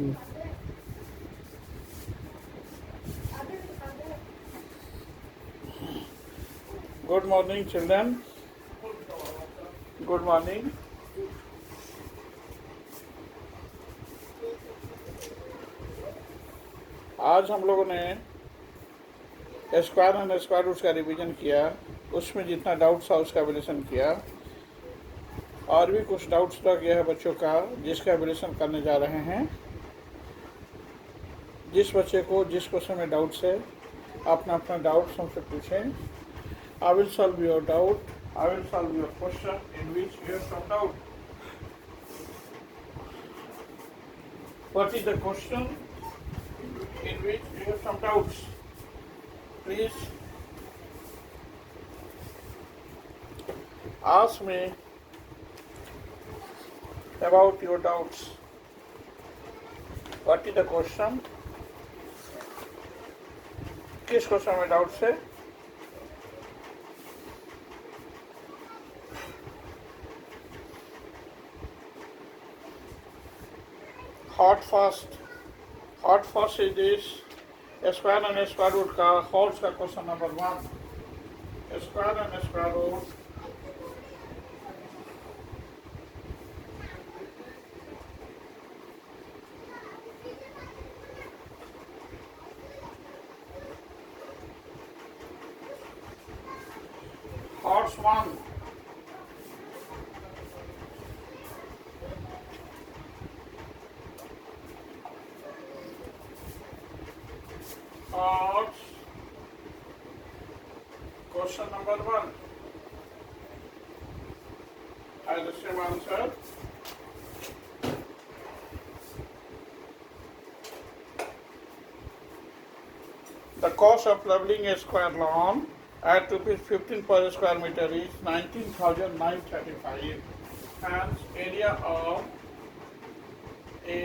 Good morning, children. Good morning. आज हम लोगों ने स्क्वायर एंड स्क्वायर रूट्स का रिवीजन किया, उसमें जितना डाउट्स था उसका एवल्यूशन किया, और भी कुछ डाउट्स रह गया है बच्चों का जिसका एवल्यूशन करने जा रहे हैं। जिस बच्चे को जिस क्वेश्चन में डाउट्स है अपना अपना डाउट्स हमसे पूछें। I will solve your doubt. I will solve your question in which you have some doubt. What is the question in which you have some doubts? Please ask me about your doubts. What is the question? किस question में doubts है? Hot first is this square and square root का होल्स का question number 1। Square and square root HOTS 1। Question number 1 has the same answer. The cost of leveling a square lawn at ₹15 per square meter is 19,935. Hence, area of a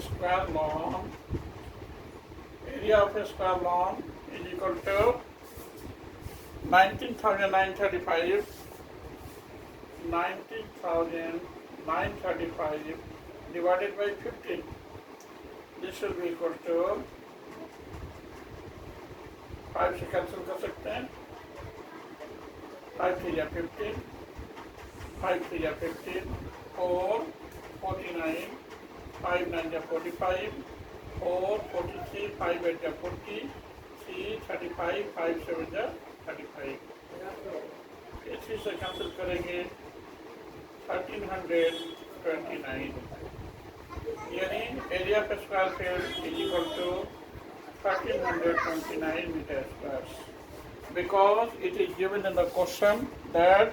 square lawn, area of a square lawn is equal to 19,935 divided by 15. This will be equal to 5 से cancel कर सकते हैं। 5 3 या 15, 5 3 या 15, 4 49, 5 9 या 45, 4 43, 5 8 या 40, 3 35, 5 7 या 35। इसी से कैंसिल करेंगे 1329, यानी area of square field is equal to 1329 meter squares, because it is given in the question that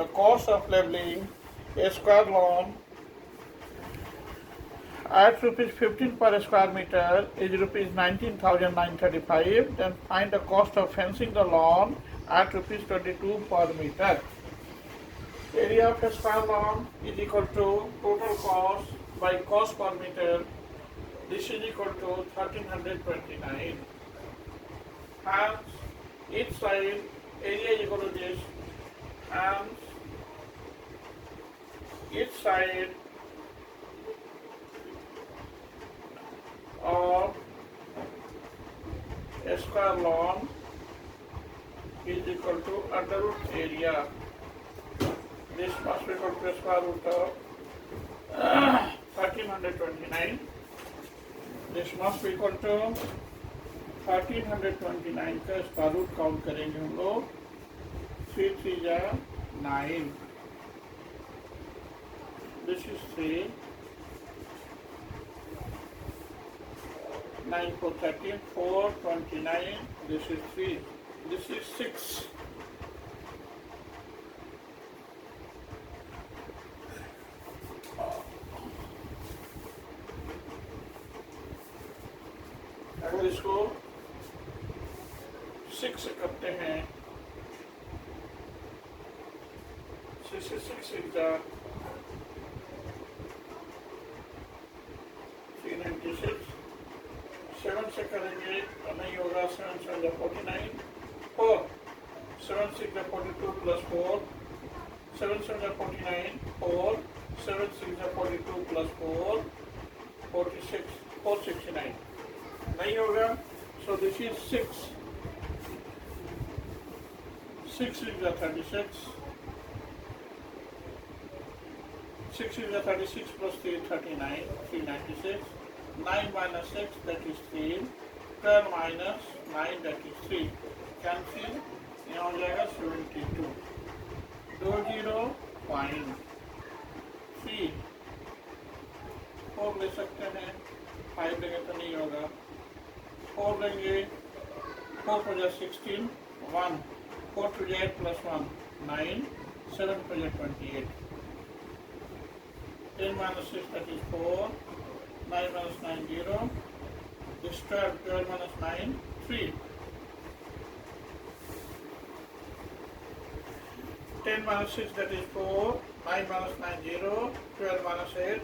the cost of leveling a square lawn at ₹15 per square meter is ₹19,935. Then find the cost of fencing the lawn at ₹22 per meter. Area of a square lawn is equal to total cost by cost per meter. This is equal to 1329. Hence, each side area is equal to this. Hence, each side of a square lawn is equal to under root area. This must be equal to square root of 1329. This must be equal to 1329 का square root count करेंगे हम लोग। 3 3 या 9, this is 3, 9 4 13, 4 29, this is 3, this is 6। अगर इसको 6 से करते हैं, 6 से 6 396, 7 से करेंगे तो नहीं होगा, 7 7 49, 4 7 6 42 plus 4, 7 7 49, 4 7 6 42 plus 4, 46, 469 नहीं होगा. So this is 6. 6 is the 36. 6 is the 36 plus 3 39, 396. 9 minus 6 that is 3. 12 minus 9 that is 3. Cancel. यहाँ हो जाएगा 72. 20.3. 4 ले सकते हैं. 5 लेंगे तो नहीं होगा. 4 लेंगे. 4 for the 16. 1. 4 to the 8 plus 1. 9. 7 for the 28. 10 minus 6 that is 4. 9 minus 9 0. This 12. 12 minus 9 3. 10 minus 6 that is 4. 9 minus 9 0. 12 minus 8.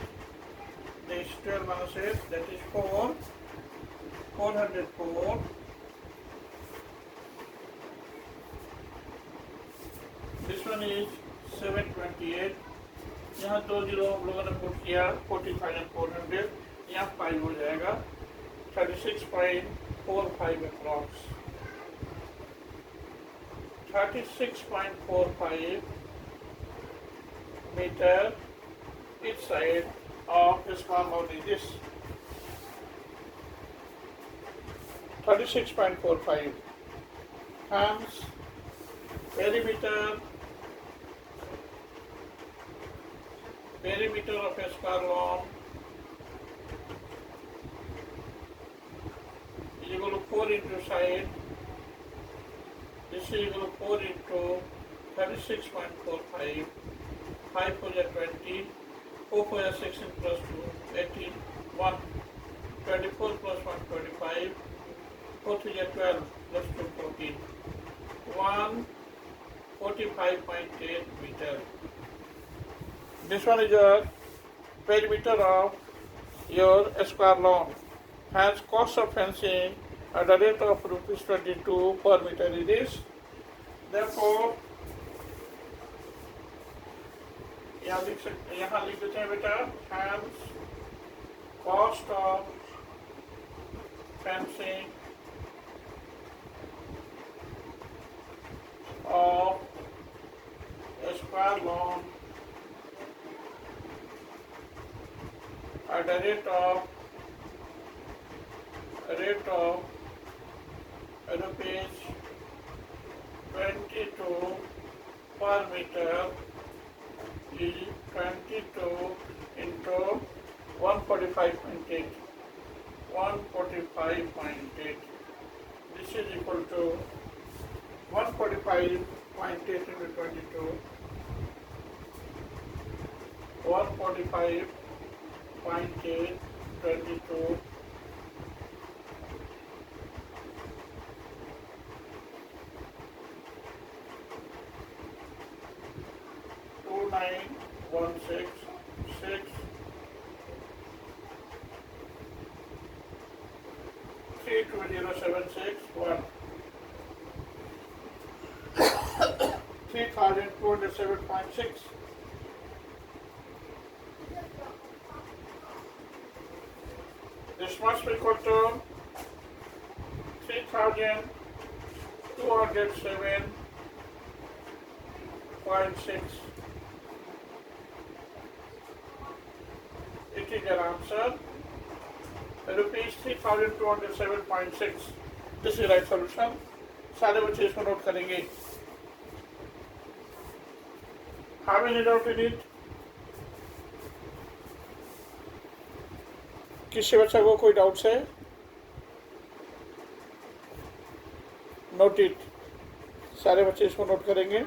This 12 minus 8 that is 4. 404. This one is 728. यहाँ 2 0 हम लोगों ने पुट किया. 14,400. यहाँ 5 हो जाएगा. 36.45 approx. 36.45 meter each side of this compound is this. 36.45. Hence, perimeter of a square lawn is equal to 4 into side. This is equal to 4 into 36.45. 5 for the 20. 4 for the 16 plus 2. 18. 1. 24 plus 1. 25. 4 to the 12 plus 2. 14. 1. 45.8 meter. This one is your perimeter of your square lawn. Hence, cost of fencing at the rate of rupees 22 per meter it is. Therefore, यहाँ लिख देते हैं बेटा. Hence, cost of fencing of a square lawn at the rate of rupees 22 per meter is 22 into 145.8. 145.8. This is equal to 145.8 into 22. 145.8 22. 2916 32076 1 3207.6. This must be equal to 3207.6. It is your answer. Rupees 3207.6. This is right solution. सारे बच्चे इसको note करेंगे. Have any doubt in it? किसी बच्चा को कोई doubts है? Note it. सारे बच्चे इसको नोट करेंगे.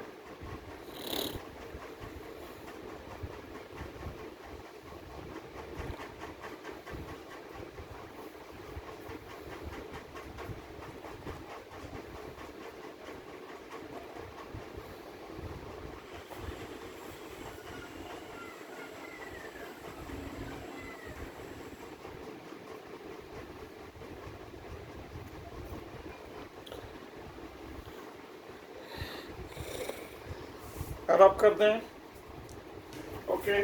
रब कर दें. Okay.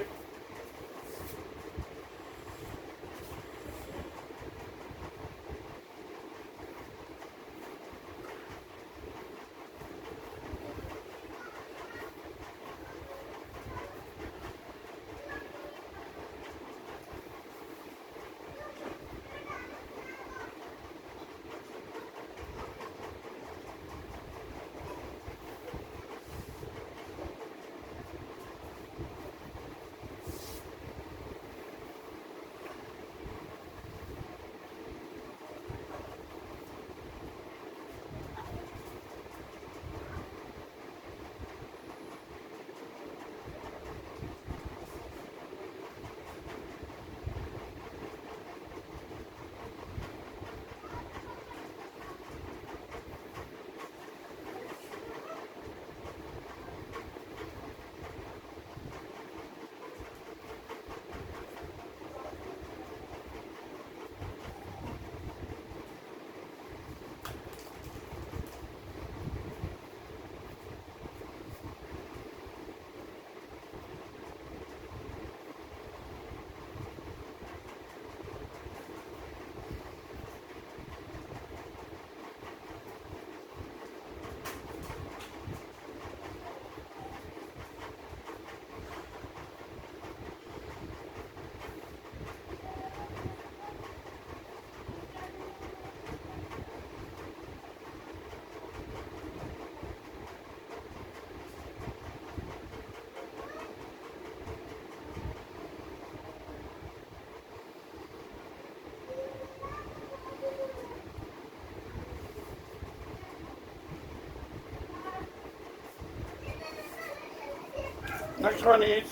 Next one is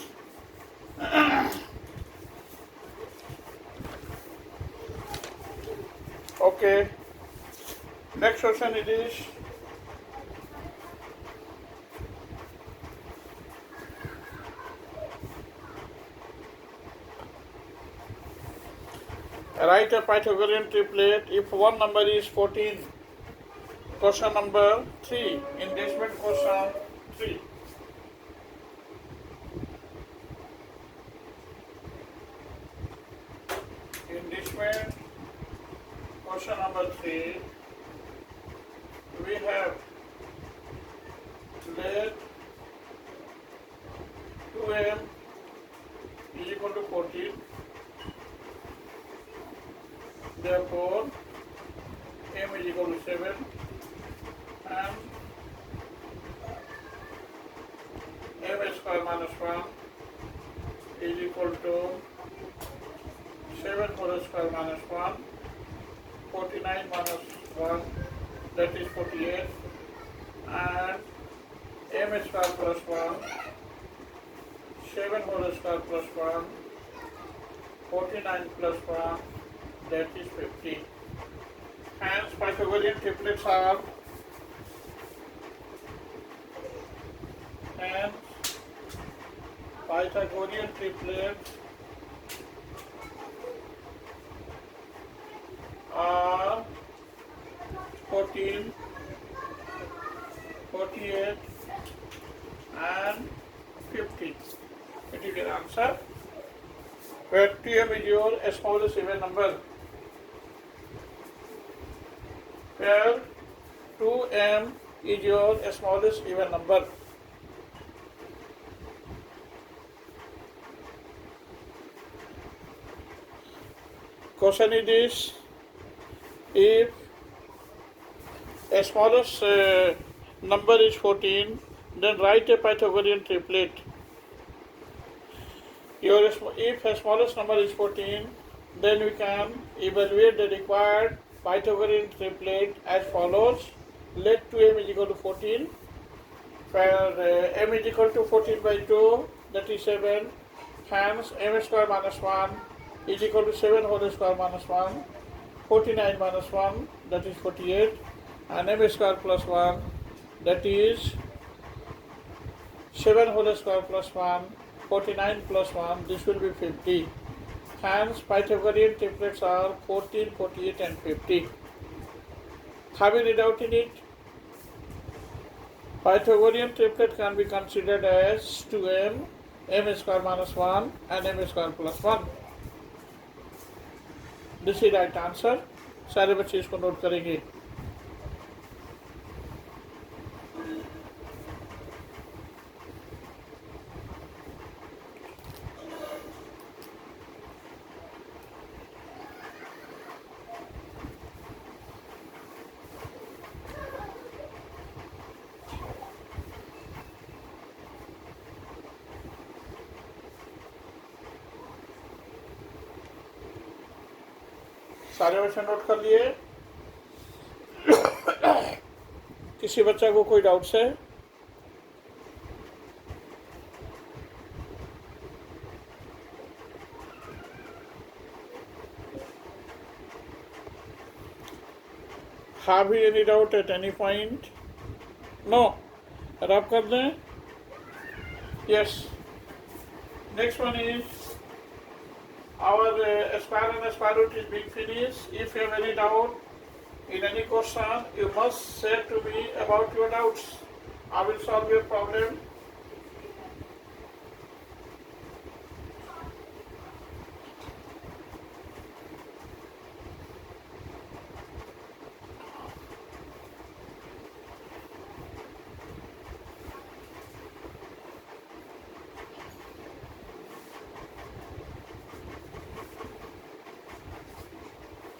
okay. Next question it is write a Pythagorean triplet if one number is 14. Question number 3. Indexment question 3. Indexment question number 3. We have let 2m is equal to 14. Therefore, m is equal to 7 and m square minus 1 is equal to 7 whole square minus 1, 49 minus 1, that is 48, and m square plus 1, 7 whole square plus 1, 49 plus 1, that is 50. Hence, Pythagorean triplets are Pythagorean triplets are 14, 48 and 50. It is your answer. Where 2m is your smallest even number. Where 2m is your smallest even number. Question is this: if a smallest number is 14, then write a Pythagorean triplet. If a smallest number is 14, then we can evaluate the required Pythagorean triplet as follows. Let 2m is equal to 14, where m is equal to 14 by 2, that is 7. Hence, m square minus 1 is equal to 7 whole square minus 1, 49 minus 1, that is 48, and m square plus 1, that is 7 whole square plus 1, 49 plus 1, this will be 50. Hence, Pythagorean triplets are 14, 48 and 50. Have you read out in it? Pythagorean triplet can be considered as 2m, m square minus 1 and m square plus 1. This is right answer. सारे बच्चे इसको note करेंगे. सारे बच्चे note कर लिए. किसी बच्चा को कोई डाउट्स है? Have you any doubt at any point? No. रब कर दें. Yes. Next one is our square and square root is being finished. If you have any doubt in any question, you must say to me about your doubts. I will solve your problem.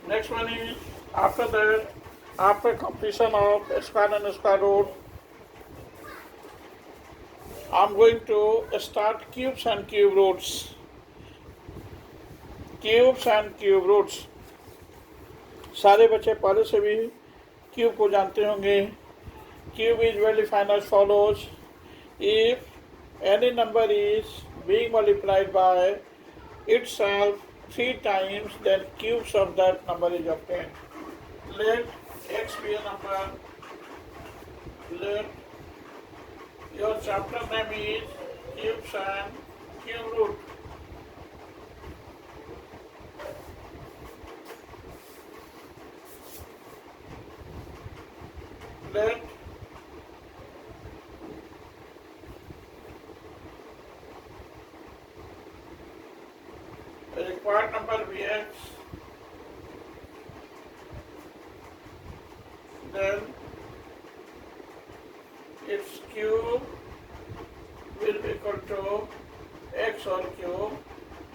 Next one is after completion of square and square root, I'm going to start cubes and cube roots. Cubes and cube roots. सारे बच्चे पहले से भी cube को जानते होंगे. Cube is well defined as follows. If any number is being multiplied by itself 3 times, then cubes of that number is obtained. Let x be a number. Let your chapter name is cubes and cube root. Let the required number be x, then its cube will be equal to x or cube.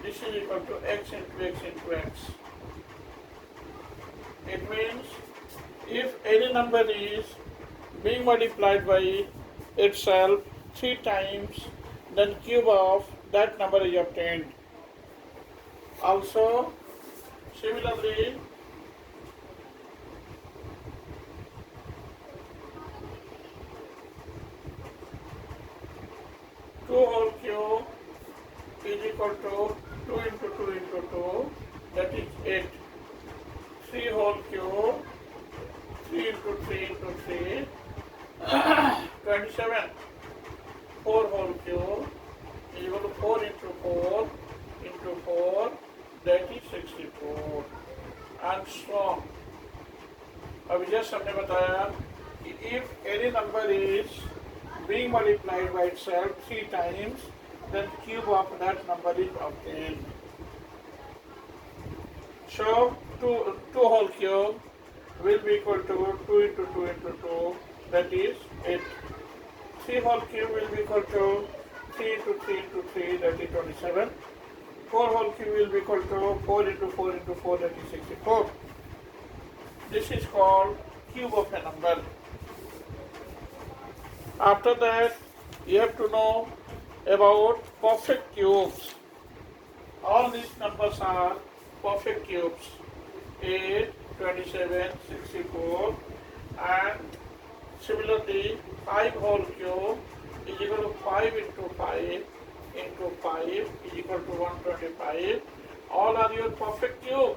This is equal to x into x into x. It means if any number is being multiplied by itself 3 times, then cube of that number is obtained. Also, similarly, 2 whole cube is equal to 2 into 2 into 2, that is 8. 3 whole cube, 3 into 3 into 3, 27. 4 whole cube is equal to 4 into 4 into 4, that is 64, and so on. अभी just हमने बताया कि if any number is being multiplied by itself 3 times, then cube of that number is obtained. So 2 whole cube will be equal to 2 into 2 into 2, that is 8. 3 whole cube will be equal to 3 into 3 into 3, that is 27. 4 whole cube will be equal to 4 into 4 into 4, that is 64. This is called cube of a number. After that, you have to know about perfect cubes. All these numbers are perfect cubes. 8, 27, 64, and similarly 5 whole cube is equal to 5 into 5 into 5 is equal to 125. All are your perfect cube.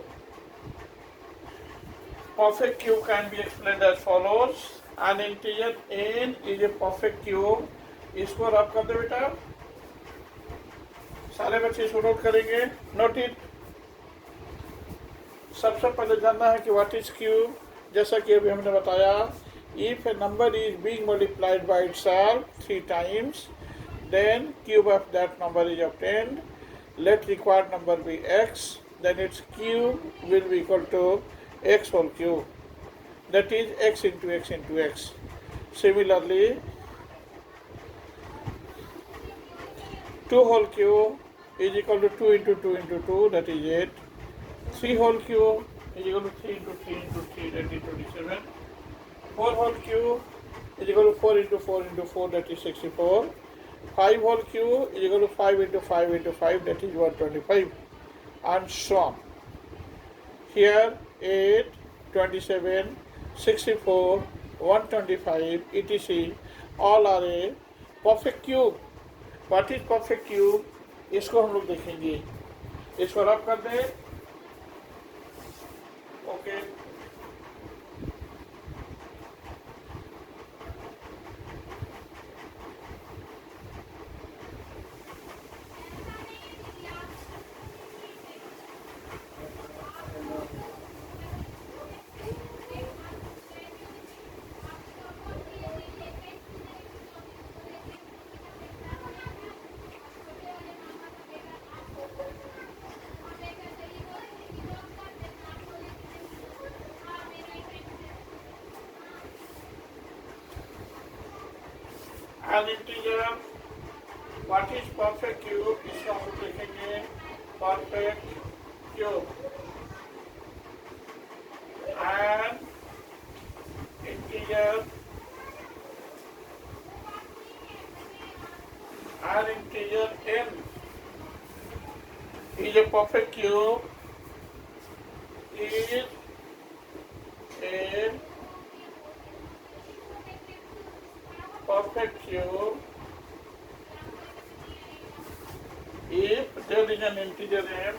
Perfect cube can be explained as follows. An integer n is a perfect cube. इसको रब कर दो बेटा, सारे बच्चे इसको note करेंगे. Note it. सबसे पहले जानना है कि व्हाट इज क्यूब. जैसा कि अभी हमने बताया, if a number is being multiplied by itself 3 times, then cube of that number is obtained. Let required number be x, then its cube will be equal to x whole cube, that is x into x into x. Similarly, 2 whole cube is equal to 2 into 2 into 2, that is 8. 3 whole cube is equal to 3 into 3 into 3, that is 27. 4 whole cube is equal to 4 into 4 into 4, that is 64. 5 whole cube is equal to 5 into 5 into 5, that is 125, and so on. Here 8, 27, 64, 125, etc. all are a perfect cube. What is perfect cube? इसको हम लोग देखेंगे. इसको रब कर दे. Okay. An integer, what is perfect cube? इसको हम लिखेंगे perfect cube. An integer, n is a perfect cube. Is a perfect cube integer m,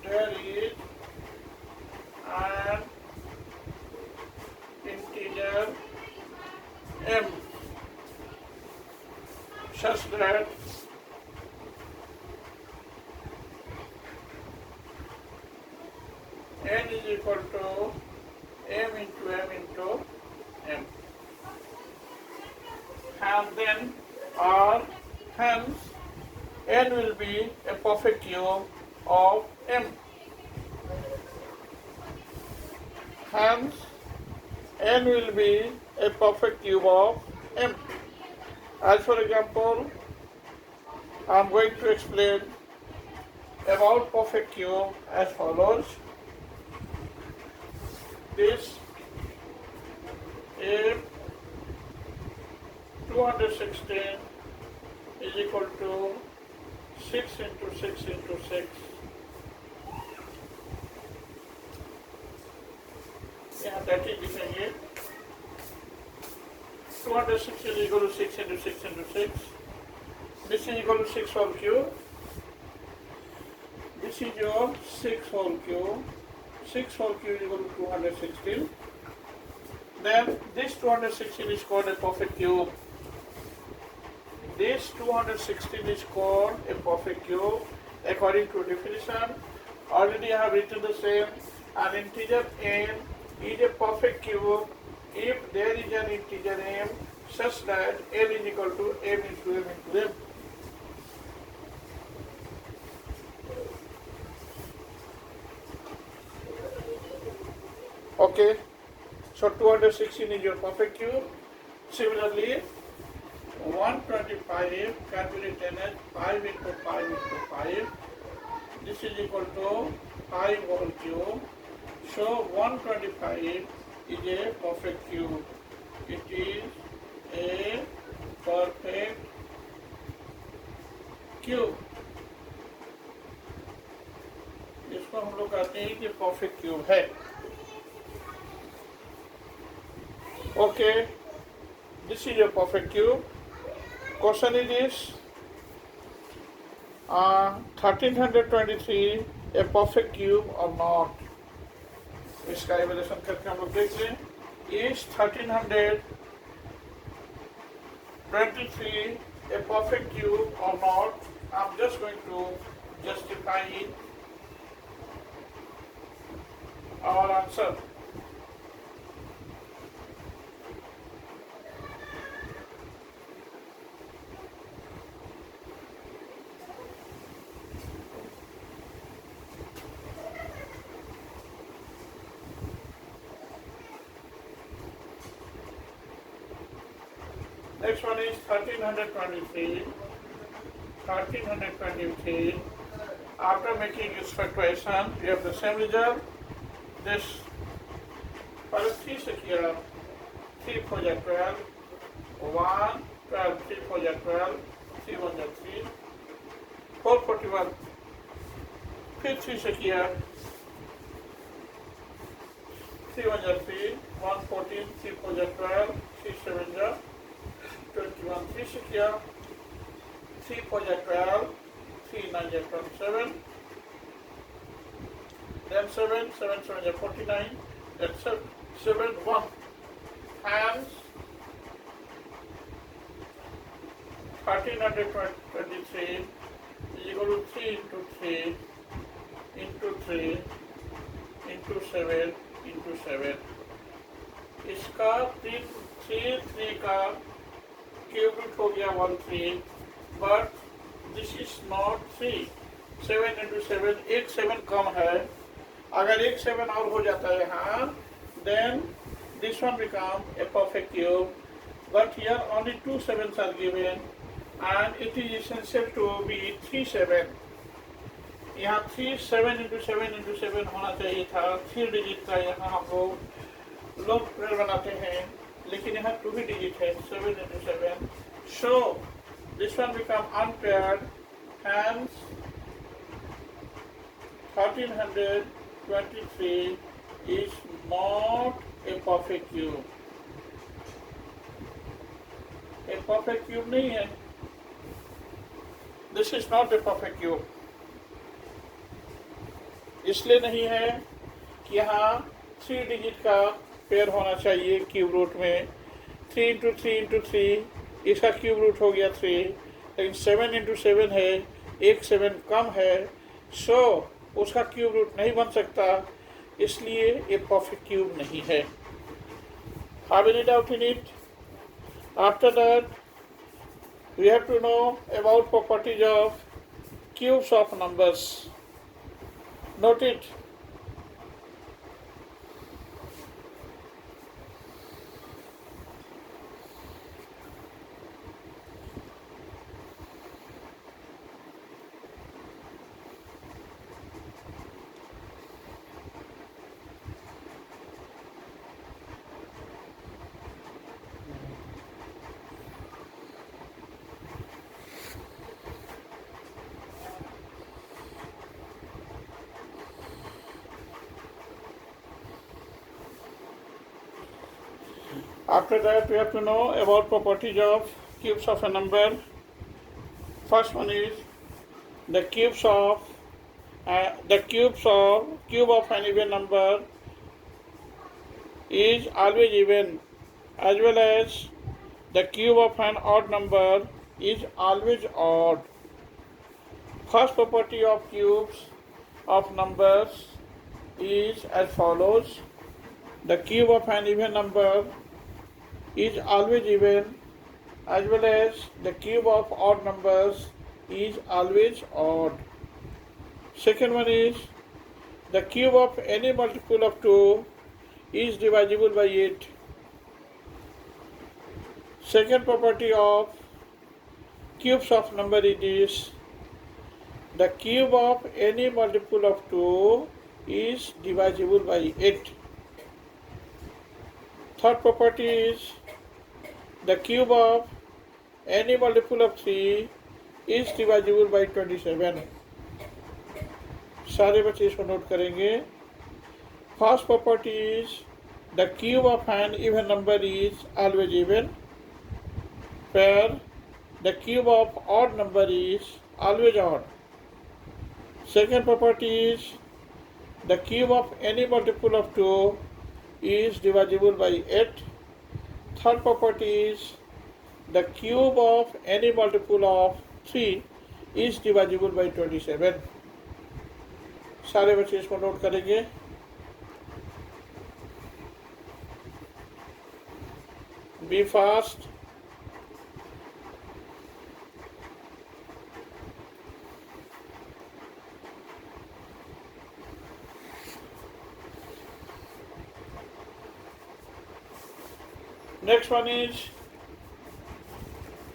there is an integer m such that n is equal to m into m into m, and then or hence n will be a perfect cube of m. Hence n will be a perfect cube of m. As for example, I am going to explain about perfect cube as follows. This if 216 is equal to 6 into 6 into 6. यहाँ 30 लिखेंगे. 216 is equal to 6 into 6 into 6. This is equal to 6 whole cube. This is your 6 whole cube. 6 whole cube is equal to 216. Then this 216 is called a perfect cube. This 216 is called a perfect cube according to definition. Already I have written the same. An integer n is a perfect cube if there is an integer m such that n is equal to m into m into m. Okay, so 216 is your perfect cube. Similarly, 125 can be written as 5 into 5 into 5. This is equal to 5 whole cube. So 125 is a perfect cube. It is a perfect cube. इसको हम लोग कहते हैं कि perfect cube है. Okay, this is a perfect cube. Question is this: 1323 a perfect cube or not? इसका evaluation करके हम लोग देख लें. Is 1323 a perfect cube or not? I'm just going to justify our answer. Next one is 1323. 1323. After making its factorization, we have the same result. This पहले 3 से किया, 3 4 जा 12, 1 12, 3 4 जा 12, 3 1 जा 3, 441. फिर 3 से किया, 3 1 जा 3, 1 14, 3 4 जा 12, 3 7 जा 21. 3 से किया, 3 4 जा 12, 3 9 जा 27. Then 7 7 7 जा 49. Then 7 1. Hence 1323 is equal to 3 into 3 into 3 into 7 into 7. इसका 3 का क्यूब रूट हो गया 1 3, but this is not 3. 7 into 7, एक 7 कम है. अगर एक 7 और हो जाता है यहाँ, then this one become a perfect cube. But here only 2 7s are given, and it is essential to be 3 7. यहाँ 3 7 into 7 into 7 होना चाहिए था. 3 डिजिट का यहाँ हम लोग पेयर बनाते हैं, लेकिन यहाँ 2 ही डिजिट है, 7 into 7. So this one become unpaired. Hence 1323 is not a perfect cube. A perfect cube नहीं है. This is not a perfect cube. इसलिए नहीं है कि यहाँ 3 डिजिट का पेयर होना चाहिए क्यूब रूट में। 3 इंटू 3 इंटू 3, इसका क्यूब रूट हो गया 3, लेकिन 7 इंटू 7 है, एक 7 कम है, सो उसका क्यूब रूट नहीं बन सकता, इसलिए ये परफेक्ट क्यूब नहीं है। Have any doubt in it? After that, we have to know about properties of cubes of numbers. Note it. After that, we have to know about properties of cubes of a number. First one is the cube of an even number is always even, as well as the cube of an odd number is always odd. First property of cubes of numbers is as follows. The cube of an even number is always even, as well as the cube of odd numbers is always odd. Second one is the cube of any multiple of 2 is divisible by 8. Second property of cubes of number is the cube of any multiple of 2 is divisible by 8. Third property is the cube of any multiple of 3 is divisible by 27. सारे बच्चे इसको note करेंगे। First property is the cube of an even number is always even, where the cube of odd number is always odd. Second property is the cube of any multiple of 2 is divisible by 8. Third property is the cube of any multiple of 3 is divisible by 27. सारे बच्चे इसको note करेंगे। Be fast. Next one is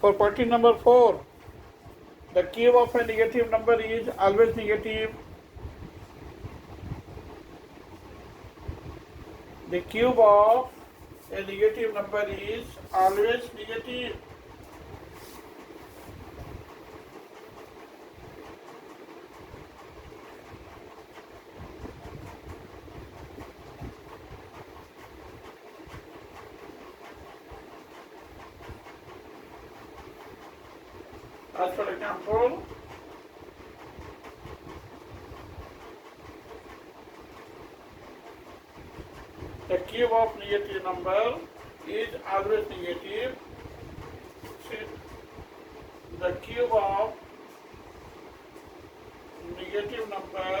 property number 4. The cube of a negative number is always negative. The cube of a negative number is always negative. As for example, the cube of negative number is always negative. The cube of negative number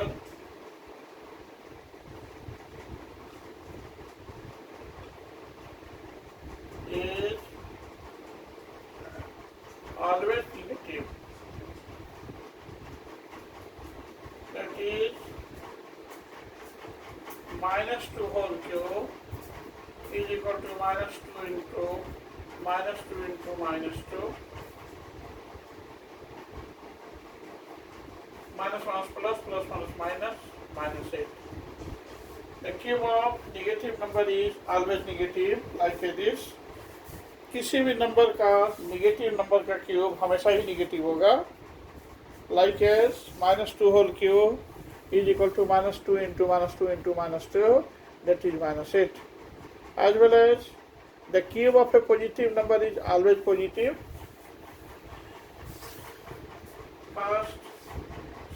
is always negative. That is minus 2 whole cube is equal to minus 2 into minus 2 into minus 2. Minus 1 plus, plus 1 minus, minus 8. The cube of negative number is always negative, like this. किसी भी number का negative number का cube हमेशा ही negative होगा, like as minus 2 whole cube is equal to minus 2 into minus 2 into minus 2, that is minus 8. As well as the cube of a positive number is always positive. First,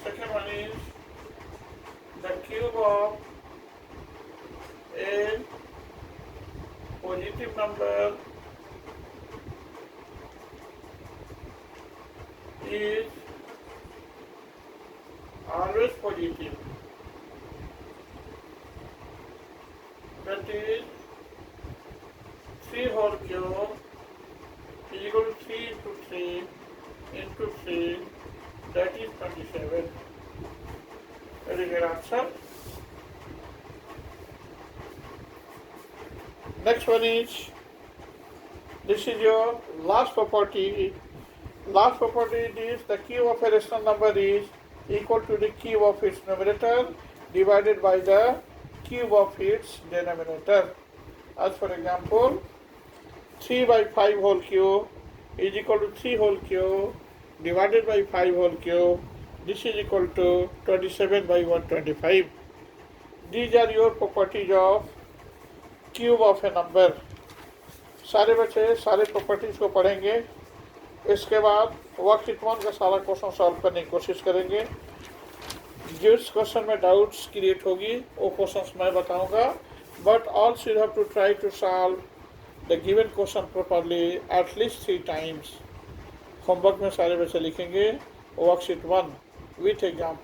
second one is the cube of a positive number is always positive. That is 3 whole cube is equal to 3 into 3 into 3, that is 27. That is your answer. Next one is, this is your last property. Last property is the cube of a rational number is equal to the cube of its numerator divided by the cube of its denominator. As for example, 3 by 5 whole cube is equal to 3 whole cube divided by 5 whole cube. This is equal to 27 by 125. These are your properties of cube of a number. सारे बच्चे सारे properties को पढ़ेंगे. इसके बाद worksheet 1 का सारा question solve करने की कोशिश करेंगे. जिस क्वेश्चन में डाउट्स क्रिएट होगी वो क्वेश्चंस मैं बताऊंगा, but also you have to try to solve the given question properly at least 3 times. Homework में सारे बच्चे लिखेंगे वर्कशीट 1 विथ एग्जाम्पल.